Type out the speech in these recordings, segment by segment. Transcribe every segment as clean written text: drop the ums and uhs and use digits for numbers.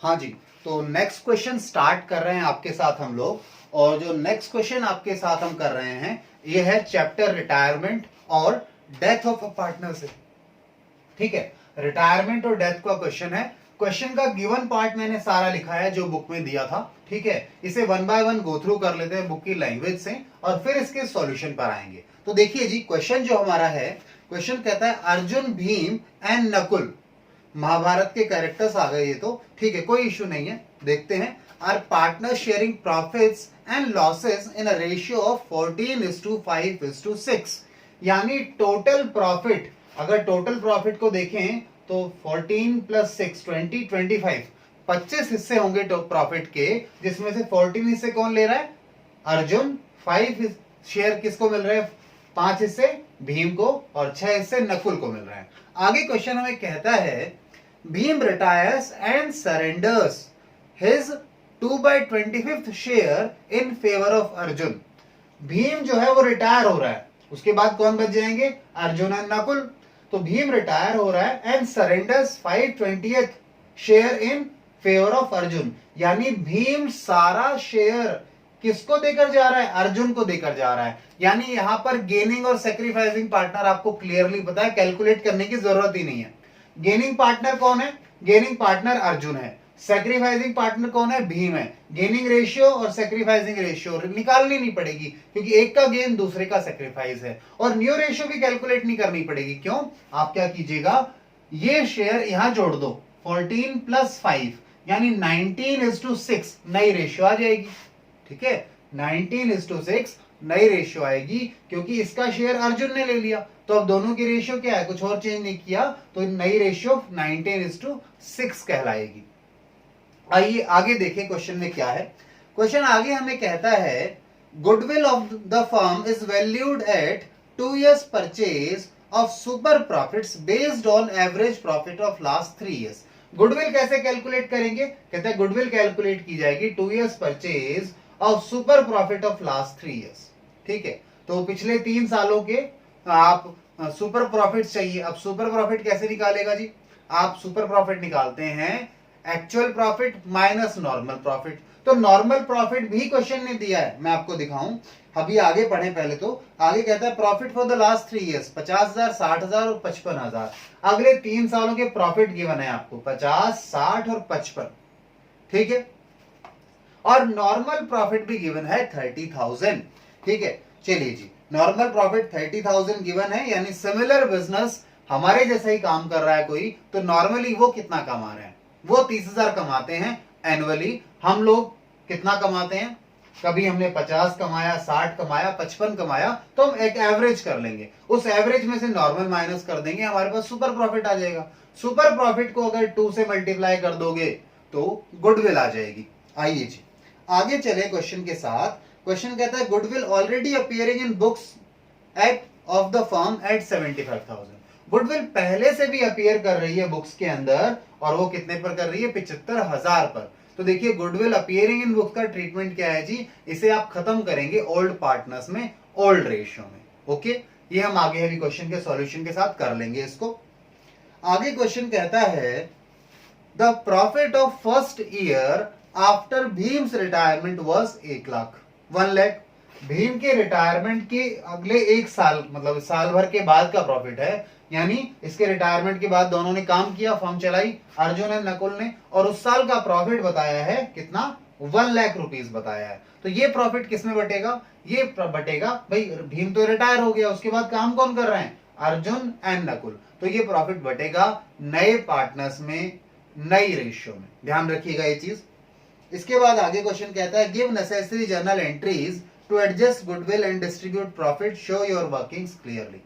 हाँ जी, तो next question start कर रहे हैं आपके साथ हम लोग। और जो नेक्स्ट क्वेश्चन आपके साथ हम कर रहे हैं ये है चैप्टर रिटायरमेंट और डेथ ऑफ अ पार्टनर से। ठीक है, रिटायरमेंट और डेथ का क्वेश्चन है। क्वेश्चन का गिवन पार्ट मैंने सारा लिखा है जो बुक में दिया था। ठीक है, इसे one by one go through कर लेते हैं बुक की लैंग्वेज से और फिर इसके सॉल्यूशन पर आएंगे। तो देखिए जी, क्वेश्चन जो हमारा है, क्वेश्चन कहता है अर्जुन, भीम एंड नकुल, महाभारत के कैरेक्टर्स आ गए ये तो। ठीक है, कोई इश्यू नहीं है, देखते हैं। Are partner sharing profits and losses in a ratio of 14:5:6। यानी टोटल प्रॉफिट, अगर टोटल प्रॉफिट को देखें तो 14 + 6 20 25 25 हिस्से होंगे प्रॉफिट के, जिसमें से 14 हिस्से कौन ले रहा है? अर्जुन। 5 शेयर किसको मिल रहे हैं? 5 हिस्से भीम को और 6 हिस्से नकुल को मिल रहे हैं। आगे क्वेश्चन हमें कहता है Bhim retires and surrenders his 2/25 share in favour of Arjun. Bhim जो है वो रिटायर हो रहा है, उसके बाद कौन बच जाएंगे? अर्जुन एंड नकुल। तो भीम रिटायर हो रहा है and surrenders 5/20 share in favour of Arjun. यानी भीम सारा शेयर किसको देकर जा रहा है? अर्जुन को देकर जा रहा है। यानी यहां पर गेनिंग और सेक्रीफाइसिंग पार्टनर आपको क्लियरली पता है, कैलकुलेट करने की जरूरत ही नहीं है। गेनिंग पार्टनर कौन है? गेनिंग पार्टनर अर्जुन है। सेक्रीफाइसिंग पार्टनर कौन है? भीम है। गेनिंग रेशियो और सेक्रीफाइसिंग रेशियो निकालनी नहीं पड़ेगी क्योंकि एक का गेन दूसरे का सेक्रीफाइस है। और न्यू रेशियो भी कैलकुलेट नहीं करनी पड़ेगी। क्यों? आप क्या कीजिएगा, ये शेयर यहां जोड़ दो, 14 + 5 यानी 19:6 नई रेशियो आ जाएगी। ठीक है, 19:6 नई रेशियो आएगी क्योंकि इसका शेयर अर्जुन ने ले लिया। तो अब दोनों की रेशियो क्या है? कुछ और चेंज नहीं किया, तो नई रेशियो 19:6 कहलाएगी। आइए आगे देखें क्वेश्चन में क्या है। क्वेश्चन आगे हमें कहता है goodwill of the firm is valued at 2 years purchase of super profits based on average profit of last 3 years। Goodwill कैसे कैलकुलेट करेंगे? कहते हैं गुडविल कैलकुलेट की जाएगी 2 years purchase of super profit of last 3 years। ठीक है, तो पिछले 3 सालों के आप सुपर प्रॉफिट चाहिए। अब सुपर प्रॉफिट कैसे निकालेगा जी? आप सुपर प्रॉफिट निकालते हैं actual profit minus normal profit. तो नॉर्मल प्रॉफिट भी क्वेश्चन ने दिया है, मैं आपको दिखाऊं। अभी आगे पढ़ें पहले। तो आगे कहता है profit for the last 3 years 50,000, 60,000 और 55,000। अगले 3 सालों के प्रॉफिट गिवन है आपको 50, 60 और 55। ठीक है, और नॉर्मल प्रॉफिट भी गिवन है 30,000। ठीक है, चलिए जी, नॉर्मल प्रॉफिट 30,000 गिवन है, यानी सिमिलर बिजनेस हमारे जैसा ही काम कर रहा है कोई, तो नॉर्मली वो कितना कमा रहे हैं? वो 30,000 कमाते हैं एनुअली। हम लोग कितना कमाते हैं? कभी हमने 50 कमाया, 60 कमाया, 55 कमाया, तो हम एक एवरेज कर लेंगे। उस एवरेज में से नॉर्मल माइनस कर देंगे, हमारे पास सुपर प्रॉफिट आ जाएगा। सुपर प्रॉफिट को अगर 2 से मल्टीप्लाई कर दोगे तो गुडविल आ जाएगी। आइए जी आगे चले क्वेश्चन के साथ। क्वेश्चन कहता है goodwill already appearing in books at of the firm at 75,000। Goodwill पहले से भी अपीयर कर रही है बुक्स के अंदर, और वो कितने पर कर रही है? 75,000 पर। तो देखिए गुडविल अपीयरिंग इन बुक्स का ट्रीटमेंट क्या है जी? इसे आप खत्म करेंगे ओल्ड पार्टनर्स में, ओल्ड रेशियो में। ओके, ये हम आगे अभी क्वेश्चन के सॉल्यूशन के साथ कर लेंगे इसको। आगे क्वेश्चन कहता है the profit of first year after Bhim's retirement was 1 lakh. Bhim के रिटायरमेंट के अगले 1 साल, मतलब साल भर के बाद का प्रॉफिट है। यानी इसके रिटायरमेंट के बाद दोनों ने काम किया, फर्म चलाई, अर्जुन एंड नकुल ने, और उस साल का प्रॉफिट बताया है कितना? 1 लाख रुपीस बताया है। तो ये प्रॉफिट किसमें बटेगा? ये बटेगा भाई, भीम तो रिटायर हो गया, उसके बाद काम कौन कर रहे हैं? अर्जुन एंड नकुल। तो ये प्रॉफिट बटेगा नए पार्टनर्स में, नई रेशियो में। ध्यान रखिएगा ये चीज। इसके बाद आगे क्वेश्चन कहता है give necessary journal entries to adjust goodwill and distribute profit, show your workings clearly.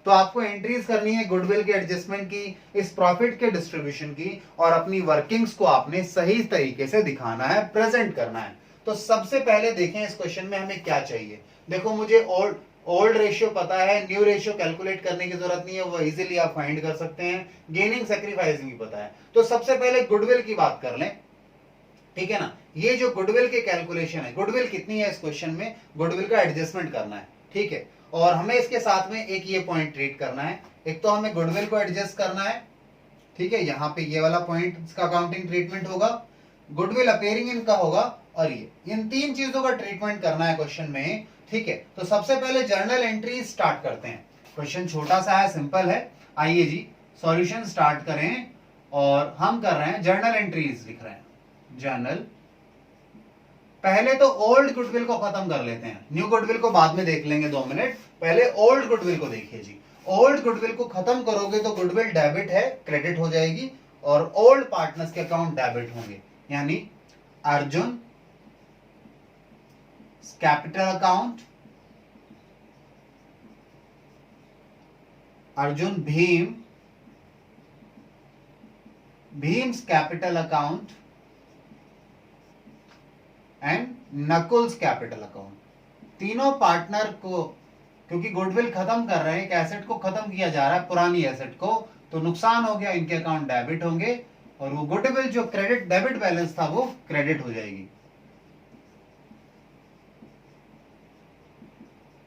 तो आपको एंट्रीज करनी है गुडविल के एडजस्टमेंट की, इस प्रॉफिट के डिस्ट्रीब्यूशन की, और अपनी वर्किंग्स को आपने सही तरीके से दिखाना है, प्रेजेंट करना है। तो सबसे पहले देखें इस क्वेश्चन में हमें क्या चाहिए। देखो मुझे ओल्ड रेशियो पता है, न्यू रेशियो कैलकुलेट करने की जरूरत नहीं है, वो इजीली आप फाइंड कर सकते हैं। गेनिंग सेक्रीफाइसिंग भी पता है। तो सबसे पहले गुडविल की बात कर लें। ठीक है ना, ये जो गुडविल के कैलकुलेशन है, गुडविल कितनी है इस क्वेश्चन में, गुडविल का एडजस्टमेंट करना है। ठीक है, और हमें इसके साथ में एक ये पॉइंट ट्रीट करना है। एक तो हमें गुडविल को एडजस्ट करना है, ठीक है, यहां पे ये वाला पॉइंट इसका अकाउंटिंग ट्रीटमेंट होगा। गुडविल अपीयरिंग इन का होगा, और ये इन तीन चीजों का ट्रीटमेंट करना है क्वेश्चन में, ठीक है। तो सबसे पहले जर्नल एंट्री स्टार्ट करते हैं। क्वेश्चन छोटा सा है, सिंपल है। आइए जी सॉल्यूशन स्टार्ट करें, और हम कर रहे हैं जर्नल एंट्रीज लिख रहे हैं। जर्नल, पहले तो ओल्ड गुडविल को खत्म कर लेते हैं, न्यू गुडविल को बाद में देख लेंगे 2 मिनट, पहले ओल्ड गुडविल को देखिए जी। ओल्ड गुडविल को खत्म करोगे तो गुडविल डेबिट है, क्रेडिट हो जाएगी, और ओल्ड पार्टनर्स के अकाउंट डेबिट होंगे, यानी Arjun capital account, Arjun Bhim's capital account and Nakul's capital account. तीनों पार्टनर को, क्योंकि गुडविल खत्म कर रहे हैं, एक एसेट को खत्म किया जा रहा है, पुरानी एसेट को, तो नुकसान हो गया, इनके अकाउंट डेबिट होंगे, और वो गुडविल जो क्रेडिट डेबिट बैलेंस था वो क्रेडिट हो जाएगी।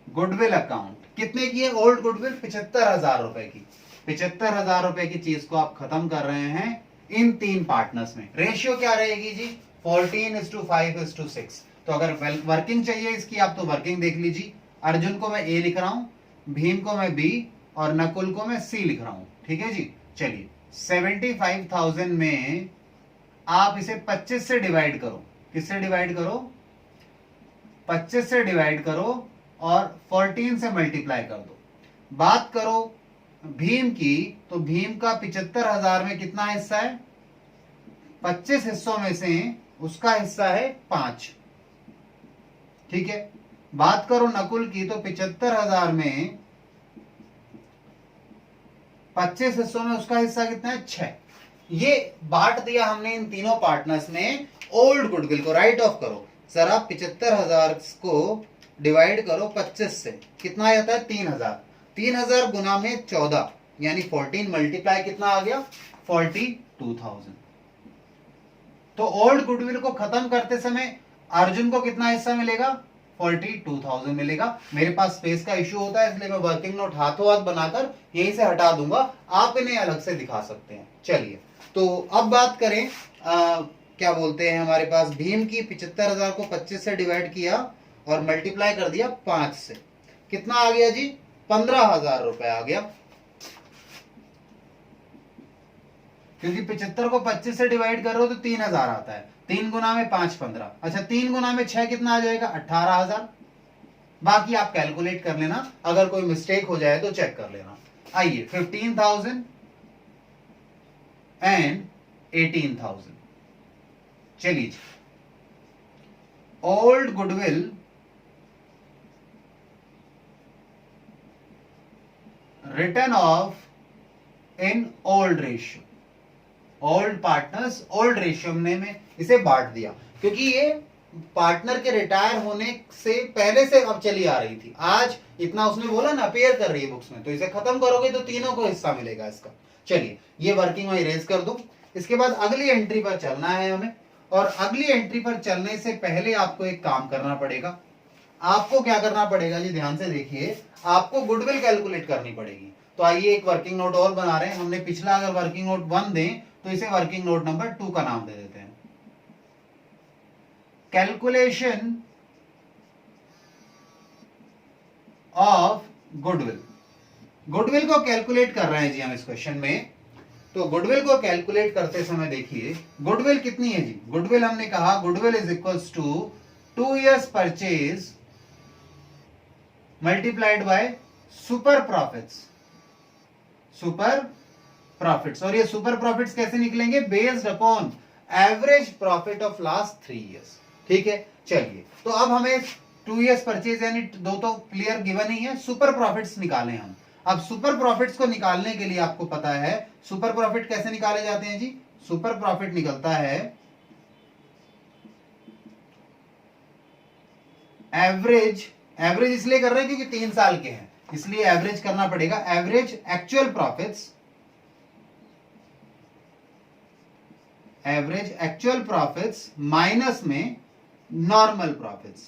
गुडविल अकाउंट कितने की है? ओल्ड गुडविल 75,000 रुपए की। 75,000 रुपए की चीज को आप खत्म कर रहे हैं इन तीन पार्टनर्स में। रेशियो क्या रहेगी जी? 14:5:6। तो अगर वर्किंग चाहिए इसकी आप तो वर्किंग देख लीजिए। अर्जुन को मैं ए लिख रहा हूं, भीम को मैं बी, और नकुल को मैं सी लिख रहा हूं, ठीक है जी। चलिए 75,000 में आप इसे 25 से डिवाइड करो। किससे डिवाइड करो? 25 से डिवाइड करो और 14 से मल्टीप्लाई कर दो। बात करो भीम की, तो भीम का 75,000 में कितना हिस्सा है? 25 हिस्सों में से उसका हिस्सा है 5, ठीक है। बात करो नकुल की, तो 75,000 में 25 हिस्सों में उसका हिस्सा कितना है? 6। ये बांट दिया हमने इन तीनों पार्टनर्स में। ओल्ड गुडविल को राइट ऑफ करो जरा। 75,000 को डिवाइड करो 25 से, कितना आ जाता है? 3,000। 3,000 गुना में 14 यानी 14, मल्टीप्लाई कितना आ गया? 42,000। तो ओल्ड गुडविल को खत्म करते समय अर्जुन को कितना हिस्सा मिलेगा? 42,000 मिलेगा। मेरे पास स्पेस का इश्यू होता है, इसलिए मैं वर्किंग नोट हाथों हाथ बनाकर यहीं से हटा दूंगा, आप इन्हें अलग से दिखा सकते हैं। चलिए तो अब बात करें क्या बोलते हैं, हमारे पास भीम की 75,000 को 25 से डिवाइड किया और मल्टीप्लाई कर दिया 5 से, कितना आ गया जी? 15,000 रुपए आ गया, क्योंकि 75 को 25 से डिवाइड कर रहे हो तो 3,000 आता है। 3 गुना में 5 15, अच्छा 3 गुना में 6 कितना आ जाएगा? 18,000। बाकी आप कैलकुलेट कर लेना, अगर कोई मिस्टेक हो जाए तो चेक कर लेना। आइए 15,000 एंड 18,000। चलिए old goodwill return of in old ratio, old partners old ratio में इसे बांट दिया, क्योंकि ये पार्टनर के रिटायर होने से पहले से अब चली आ रही थी। आज इतना उसने बोला ना अपेयर कर रही है बुक्स में, तो इसे खत्म करोगे तो तीनों को हिस्सा मिलेगा इसका। चलिए ये वर्किंग में इरेज कर दो। इसके बाद अगली एंट्री पर चलना है हमें, और अगली एंट्री पर चलने से पहले आपको एक काम करना पड़ेगा। आपको क्या करना पड़ेगा जी? ध्यान से देखिए, आपको गुडविल कैलकुलेट करनी पड़ेगी। तो आइए एक वर्किंग नोट और बना रहे हैं। हमने पिछला अगर वर्किंग नोट 1 दें तो इसे वर्किंग नोट नंबर 2 का नाम दे देते हैं। Calculation of goodwill. गुडविल को कैलकुलेट कर रहे हैं जी हम इस क्वेश्चन में। तो गुडविल को कैलकुलेट करते समय देखिए गुडविल कितनी है जी? गुडविल हमने कहा goodwill is equals to 2 years purchase multiplied by super profits. Super profits, और ये सुपर प्रॉफिट्स कैसे निकलेंगे? Based upon average profit of last 3 years, ठीक है। चलिए तो अब हमें 2 years परचेज यानी दो तो क्लियर गिवन ही है, सुपर प्रॉफिट्स निकालें हम। अब सुपर प्रॉफिट्स को निकालने के लिए आपको पता है सुपर प्रॉफिट कैसे निकाले जाते हैं जी? सुपर प्रॉफिट निकलता है एवरेज, एवरेज इसलिए कर रहे हैं क्योंकि 3 साल के हैं, इसलिए एवरेज करना पड़ेगा। Average actual profits, average actual profits minus में normal profits.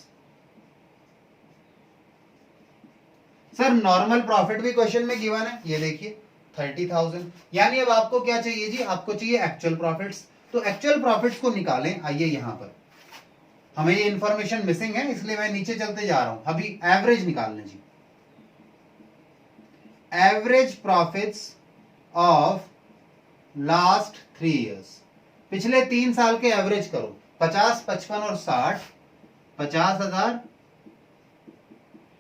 Sir normal profit भी क्वेश्चन में गिवन है, ये देखिए 30,000। यानी अब आपको क्या चाहिए जी? आपको चाहिए एक्चुअल प्रॉफिट्स। तो एक्चुअल प्रॉफिट्स को निकालें। आइए यहां पर हमें ये इंफॉर्मेशन मिसिंग है, इसलिए मैं नीचे चलते जा रहा हूं। अभी एवरेज निकालने जी, average profits of last 3 years, पिछले 3 साल के एवरेज करो। 50, 55 और 60, 50,000,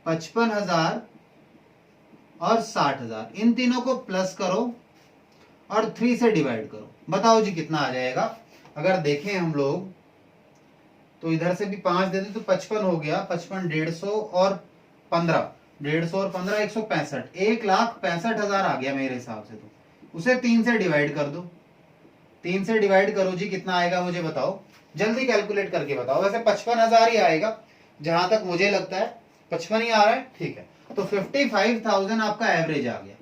55,000 और 60,000, इन तीनों को प्लस करो और 3 से डिवाइड करो। बताओ जी कितना आ जाएगा। अगर देखें हम लोग तो इधर से भी 5 दे दें तो 55 हो गया, 55, 150 और 15, 150 और 15, 165, 1,65,000 आ गया मेरे हिसाब से। तो उसे 3 से डिवाइड कर दो। 3 से डिवाइड करो जी, कितना आएगा मुझे बताओ, जल्दी कैलकुलेट करके बताओ। वैसे 55,000 ही आएगा जहां तक मुझे लगता है, 55 ही आ रहा है, ठीक है। तो 55,000 आपका एवरेज आ गया।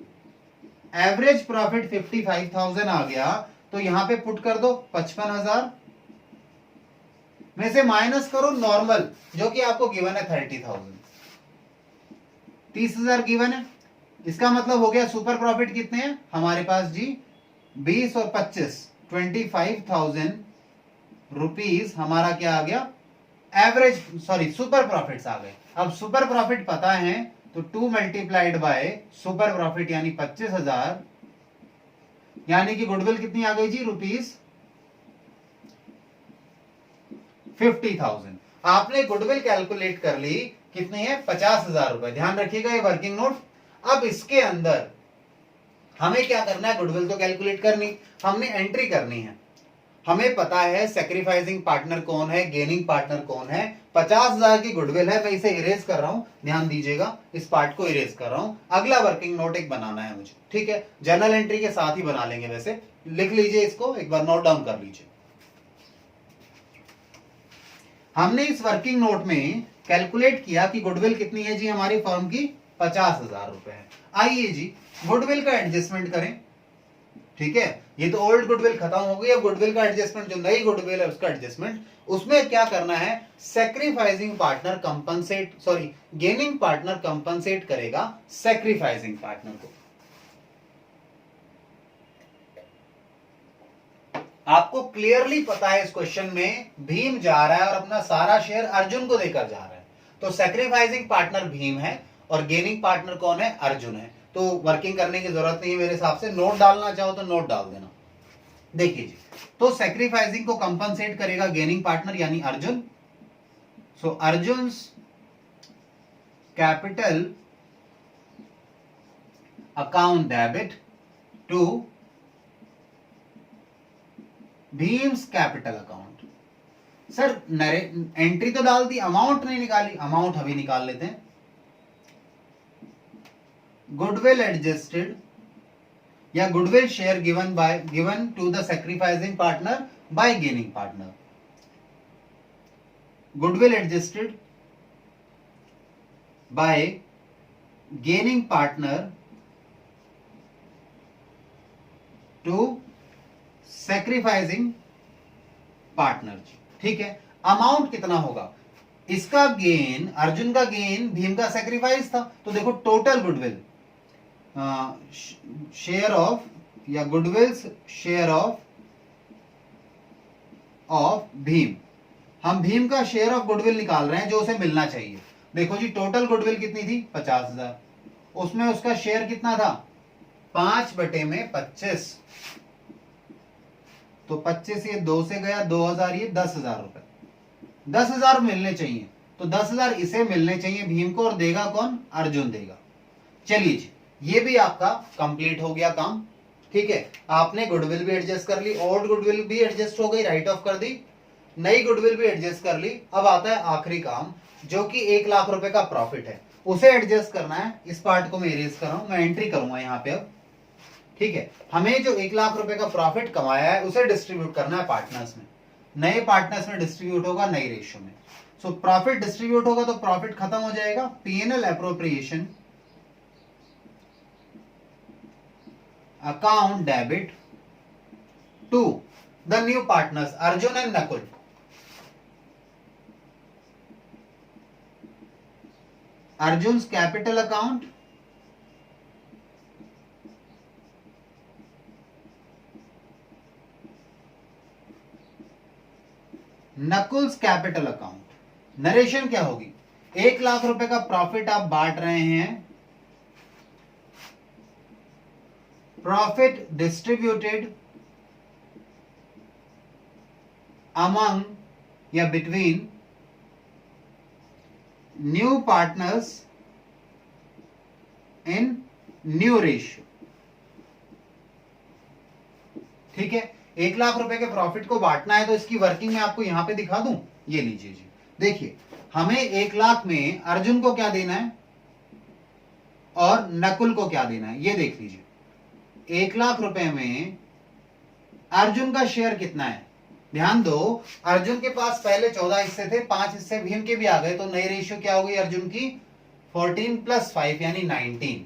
एवरेज प्रॉफिट 55,000 आ गया, तो यहां पे पुट कर दो 55,000 में से माइनस करो नॉर्मल, जो कि आपको गिवन है 30,000, 30,000 गिवन है। इसका मतलब हो गया सुपर प्रॉफिट कितने हैं हमारे पास जी, 20 और 25, 25,000 रुपीज हमारा क्या आ गया, एवरेज, सॉरी सुपर प्रॉफिट्स आ गए। अब सुपर प्रॉफिट पता है तो 2 मल्टीप्लाइड बाय सुपर प्रॉफिट यानी 25,000, यानी कि गुडविल कितनी आ गई जी, रुपीज 50,000। आपने गुडविल कैलकुलेट कर ली, कितनी है, 50,000 रुपए। ध्यान रखिएगा ये वर्किंग नोट। अब इसके अंदर हमें क्या करना है, गुडविल तो कैलकुलेट करनी, हमने एंट्री करनी है। हमें पता है सेक्रीफाइसिंग पार्टनर कौन है, गेनिंग पार्टनर कौन है। 50,000 की गुडविल है, मैं इसे इरेज कर रहा हूं, ध्यान दीजिएगा, इस पार्ट को इरेज कर रहा हूं। अगला वर्किंग नोट एक बनाना है मुझे, ठीक है, जर्नल एंट्री के साथ ही बना लेंगे। वैसे लिख लीजिए इसको, एक बार नोट डाउन कर लीजिए। हमने इस वर्किंग नोट में कैलकुलेट किया कि गुडविल कितनी है जी हमारी फर्म की, 50,000 रुपए है। आइए जी गुडविल का एडजस्टमेंट करें, ठीक है। ये तो ओल्ड गुडविल खत्म हो गई, अब गुडविल का एडजस्टमेंट, जो नई गुडविल है उसका एडजस्टमेंट, उसमें क्या करना है, sacrificing partner compensate, sorry gaining partner compensate करेगा सेक्रीफाइसिंग पार्टनर को। आपको क्लियरली पता है इस क्वेश्चन में भीम जा रहा है और अपना सारा शेयर अर्जुन को देकर जा रहा है, तो सेक्रीफाइसिंग पार्टनर भीम है और गेनिंग पार्टनर कौन है, अर्जुन है। तो वर्किंग करने की जरूरत नहीं है मेरे हिसाब से, नोट डालना चाहो तो नोट डाल देना। देखिए जी, तो सेक्रीफाइसिंग को कंपनसेट करेगा गेनिंग पार्टनर यानी Arjun. So Arjun capital account debit to Bhim's capital account. Sir entry तो डाल दी, अमाउंट नहीं निकाली, अमाउंट अभी निकाल लेते हैं। गुडविल एडजस्टेड या goodwill share given to the sacrificing partner by gaining partner. Goodwill adjusted by gaining partner to sacrificing partner, ठीक है। अमाउंट कितना होगा, इसका गेन, अर्जुन का गेन भीम का सेक्रीफाइस था, तो देखो टोटल गुडविल शेयर ऑफ या गुडविल शेयर ऑफ भीम, हम भीम का शेयर ऑफ गुडविल निकाल रहे हैं जो उसे मिलना चाहिए। देखो जी टोटल गुडविल कितनी थी, 50,000, उसमें उसका शेयर कितना था, 5/25, तो 25 ये 2 से गया, 2,000 ये 10,000 रुपए, 10,000 मिलने चाहिए, तो 10,000 इसे मिलने चाहिए भीम को, और देगा कौन, अर्जुन देगा। चलिए जी ये भी आपका कंप्लीट हो गया काम, ठीक है। आपने गुडविल भी एडजस्ट कर ली, ओल्ड गुडविल भी एडजस्ट हो गई, राइट ऑफ कर दी, नई गुडविल भी एडजस्ट कर ली। अब आता है आखिरी काम, जो कि 1,00,000 रुपए का प्रॉफिट है, उसे एडजस्ट करना है। इस पार्ट को मैं इरेज कर रहा हूं, मैं एंट्री करूंगा यहाँ पे अब, ठीक है। हमें जो 1,00,000 रुपए का प्रॉफिट कमाया है उसे डिस्ट्रीब्यूट करना है पार्टनर्स में, नए पार्टनर्स में डिस्ट्रीब्यूट होगा नई रेशियो में। सो प्रॉफिट डिस्ट्रीब्यूट होगा तो प्रॉफिट खत्म हो जाएगा, PNL appropriation account debit to the new partners Arjun and Nakul. Arjun's capital account Nakul's capital account. Narration क्या होगी, 1 लाख रुपए का प्रॉफिट आप बांट रहे हैं, प्रॉफिट डिस्ट्रीब्यूटेड अमंग या between new partners in new ratio. ठीक है, 1 लाख रुपए के प्रॉफिट को बांटना है, तो इसकी वर्किंग मैं आपको यहां पे दिखा दूं। ये लीजिए जी, देखिए हमें 1 लाख में अर्जुन को क्या देना है और नकुल को क्या देना है, ये देख लीजिए। 1 लाख रुपए में अर्जुन का शेयर कितना है, ध्यान दो, अर्जुन के पास पहले 14 हिस्से थे, 5 हिस्से भीम के भी आ गए, तो नई रेशियो क्या हो गई अर्जुन की, 14 + 5 यानी 19।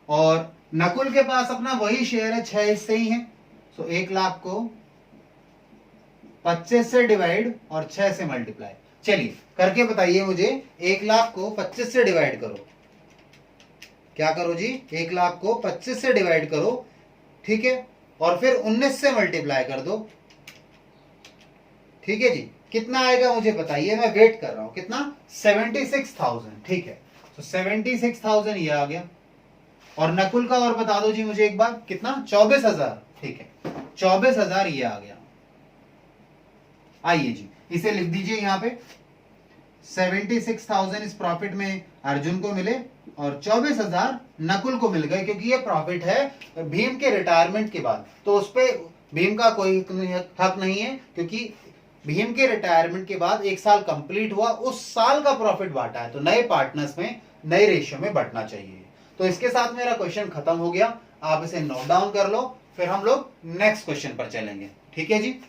और नकुल के पास अपना वही शेयर है, 6 हिस्से ही हैं, तो 1 लाख को 25 से डिवाइड और 6 से मल्टीप्लाई। चलिए करके बताइए मुझे, 1 लाख को 25 से डिवाइड करो, क्या करो जी, 1 लाख को 25 से डिवाइड करो, ठीक है, और फिर 19 से मल्टीप्लाई कर दो। ठीक है जी, कितना आएगा मुझे बताइए, मैं वेट कर रहा हूं, कितना, 76,000। ठीक है, तो 76,000 ये आ गया। और नकुल का और बता दो जी मुझे एक बार, कितना, 24,000। ठीक है, 24,000 ये आ गया। आइए जी, इसे लिख दीजिए यहां पे, 76,000 इस प्रॉफिट में अर्जुन को मिले और 24,000 नकुल को मिल गए, क्योंकि ये प्रॉफिट है भीम के रिटायरमेंट के बाद, तो उस पे भीम का कोई हक नहीं है, क्योंकि भीम के रिटायरमेंट के बाद 1 साल कंप्लीट हुआ, उस साल का प्रॉफिट बांटा है, तो नए पार्टनर्स में नए रेशियो में बढ़ना चाहिए। तो इसके साथ मेरा क्वेश्चन खत्म हो गया, आप इसे नोट डाउन कर लो, फिर हम लोग नेक्स्ट क्वेश्चन पर चलेंगे। ठीक है जी।